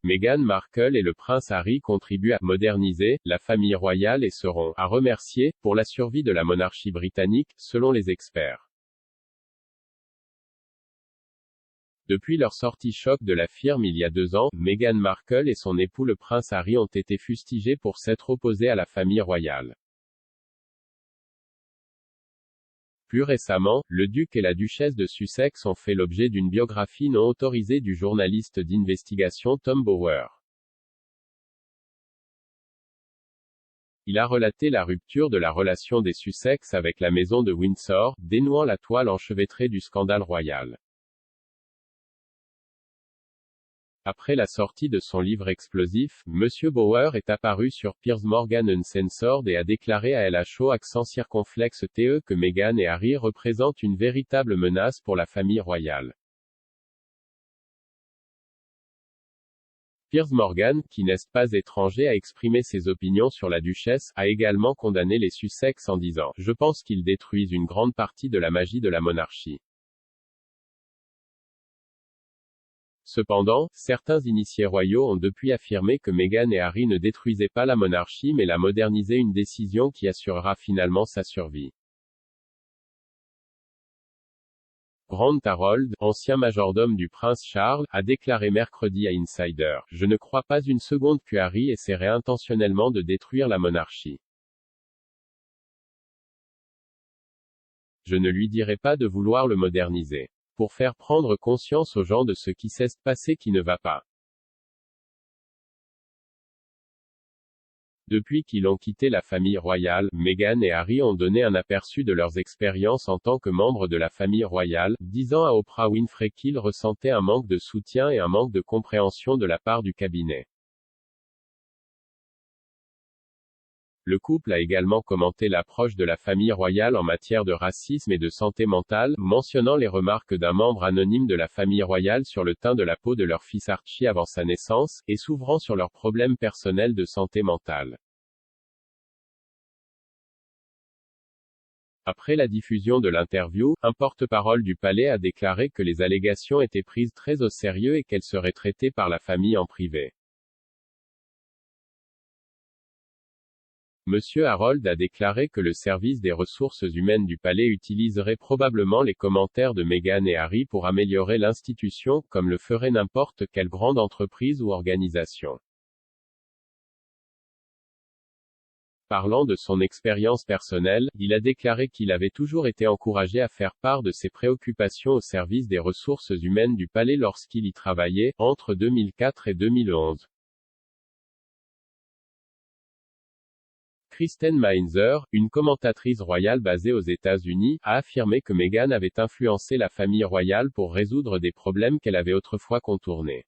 Meghan Markle et le prince Harry contribuent à moderniser la famille royale et seront à remercier pour la survie de la monarchie britannique, selon les experts. Depuis leur sortie choc de la firme il y a 2 ans, Meghan Markle et son époux le prince Harry ont été fustigés pour s'être opposés à la famille royale. Plus récemment, le duc et la duchesse de Sussex ont fait l'objet d'une biographie non autorisée du journaliste d'investigation Tom Bower. Il a relaté la rupture de la relation des Sussex avec la maison de Windsor, dénouant la toile enchevêtrée du scandale royal. Après la sortie de son livre explosif, Monsieur Bower est apparu sur Piers Morgan Uncensored et a déclaré à LHO accent circonflexe TE que Meghan et Harry représentent une véritable menace pour la famille royale. Piers Morgan, qui n'est pas étranger à exprimer ses opinions sur la duchesse, a également condamné les Sussex en disant « Je pense qu'ils détruisent une grande partie de la magie de la monarchie ». Cependant, certains initiés royaux ont depuis affirmé que Meghan et Harry ne détruisaient pas la monarchie mais la modernisaient, une décision qui assurera finalement sa survie. Grant Harold, ancien majordome du prince Charles, a déclaré mercredi à Insider « Je ne crois pas une seconde que Harry essaierait intentionnellement de détruire la monarchie. Je ne lui dirai pas de vouloir le moderniser. Pour faire prendre conscience aux gens de ce qui s'est passé qui ne va pas. » Depuis qu'ils ont quitté la famille royale, Meghan et Harry ont donné un aperçu de leurs expériences en tant que membres de la famille royale, disant à Oprah Winfrey qu'ils ressentaient un manque de soutien et un manque de compréhension de la part du cabinet. Le couple a également commenté l'approche de la famille royale en matière de racisme et de santé mentale, mentionnant les remarques d'un membre anonyme de la famille royale sur le teint de la peau de leur fils Archie avant sa naissance, et s'ouvrant sur leurs problèmes personnels de santé mentale. Après la diffusion de l'interview, un porte-parole du palais a déclaré que les allégations étaient prises très au sérieux et qu'elles seraient traitées par la famille en privé. Monsieur Harold a déclaré que le service des ressources humaines du palais utiliserait probablement les commentaires de Meghan et Harry pour améliorer l'institution, comme le ferait n'importe quelle grande entreprise ou organisation. Parlant de son expérience personnelle, il a déclaré qu'il avait toujours été encouragé à faire part de ses préoccupations au service des ressources humaines du palais lorsqu'il y travaillait, entre 2004 et 2011. Kristen Meinzer, une commentatrice royale basée aux États-Unis, a affirmé que Meghan avait influencé la famille royale pour résoudre des problèmes qu'elle avait autrefois contournés.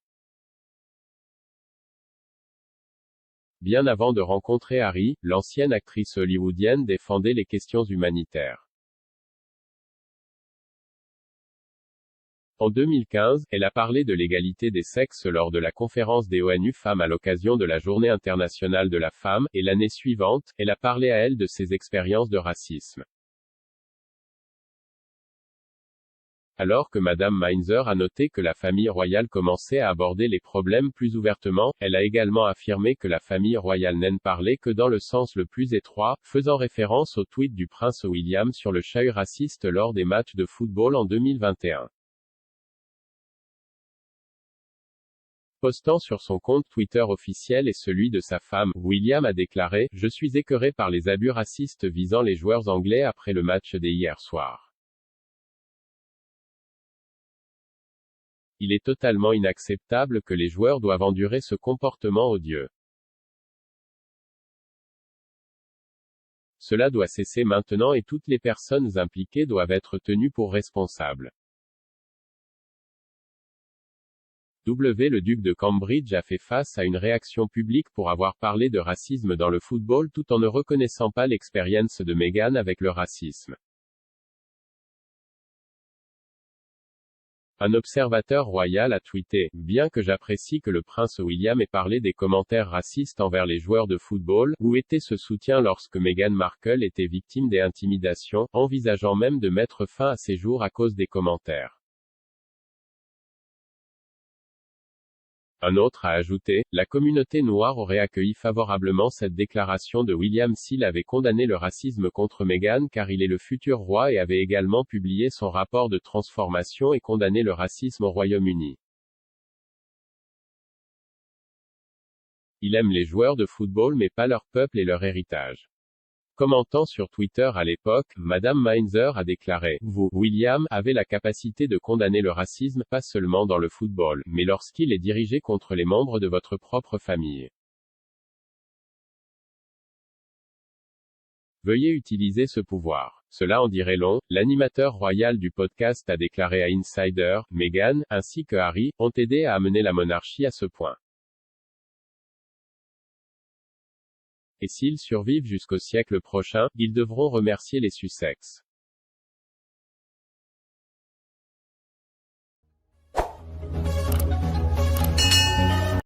Bien avant de rencontrer Harry, l'ancienne actrice hollywoodienne défendait les questions humanitaires. En 2015, elle a parlé de l'égalité des sexes lors de la conférence des ONU Femmes à l'occasion de la Journée internationale de la femme, et l'année suivante, elle a parlé à elle de ses expériences de racisme. Alors que Madame Meinzer a noté que la famille royale commençait à aborder les problèmes plus ouvertement, elle a également affirmé que la famille royale n'en parlait que dans le sens le plus étroit, faisant référence au tweet du prince William sur le chahut raciste lors des matchs de football en 2021. Postant sur son compte Twitter officiel et celui de sa femme, William a déclaré « Je suis écœuré par les abus racistes visant les joueurs anglais après le match d'hier soir. Il est totalement inacceptable que les joueurs doivent endurer ce comportement odieux. Cela doit cesser maintenant et toutes les personnes impliquées doivent être tenues pour responsables. » Le duc de Cambridge a fait face à une réaction publique pour avoir parlé de racisme dans le football tout en ne reconnaissant pas l'expérience de Meghan avec le racisme. Un observateur royal a tweeté « Bien que j'apprécie que le prince William ait parlé des commentaires racistes envers les joueurs de football, où était ce soutien lorsque Meghan Markle était victime des intimidations, envisageant même de mettre fin à ses jours à cause des commentaires. Un autre a ajouté, la communauté noire aurait accueilli favorablement cette déclaration de William s'il avait condamné le racisme contre Meghan car il est le futur roi et avait également publié son rapport de transformation et condamné le racisme au Royaume-Uni. Il aime les joueurs de football mais pas leur peuple et leur héritage. Commentant sur Twitter à l'époque, Madame Mainzer a déclaré, vous, William, avez la capacité de condamner le racisme, pas seulement dans le football, mais lorsqu'il est dirigé contre les membres de votre propre famille. Veuillez utiliser ce pouvoir. Cela en dirait long. L'animateur royal du podcast a déclaré à Insider, Meghan, ainsi que Harry, ont aidé à amener la monarchie à ce point. Et s'ils survivent jusqu'au siècle prochain, ils devront remercier les Sussex.